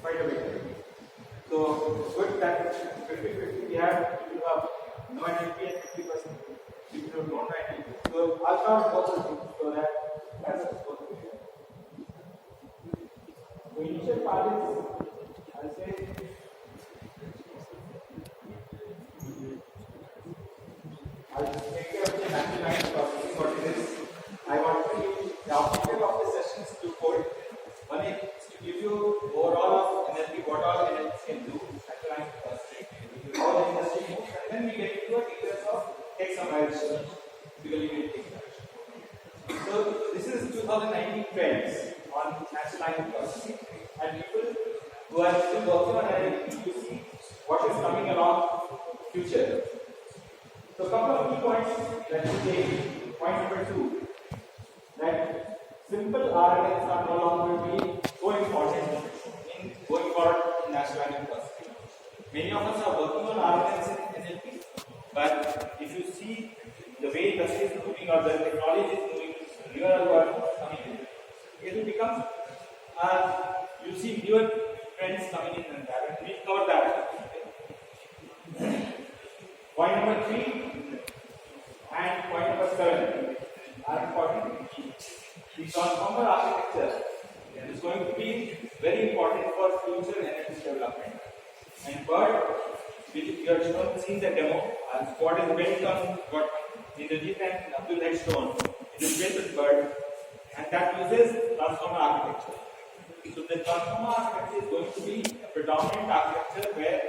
quite a bit. So good that 50-50 we have no NLP and 50% people don't know NLP. So I'll start both of them so that that's supposed to be. The initial part is, I'll say, I'll take care of the natural line processing. What it is, I want to give the objective of the session is twofold. One is to give you overall of NLP, what all NLP can do, natural line processing, how the industry moves, and then we get into a details of text summarization. So this is 2019 trends on natural language processing, and people who are still working on NLP to see what is coming along future. So a couple of key points that we take. Point number 2, that simple RNNs are no longer be so important in going forward in natural language processing. Many of us are working on RNNs in NLP, but if you see the way industry is moving or the technology is moving, newer words coming in, it will become, you see newer trends coming in and that, and we cover that. Point number 3 and point number 7 are important. The transformer architecture is going to be very important for future NLP development. And third, which you have seen the demo, what is built on what Indrajit and Abdul had shown. It is built with Bird, and that uses transformer architecture. So the transformer architecture is going to be a predominant architecture where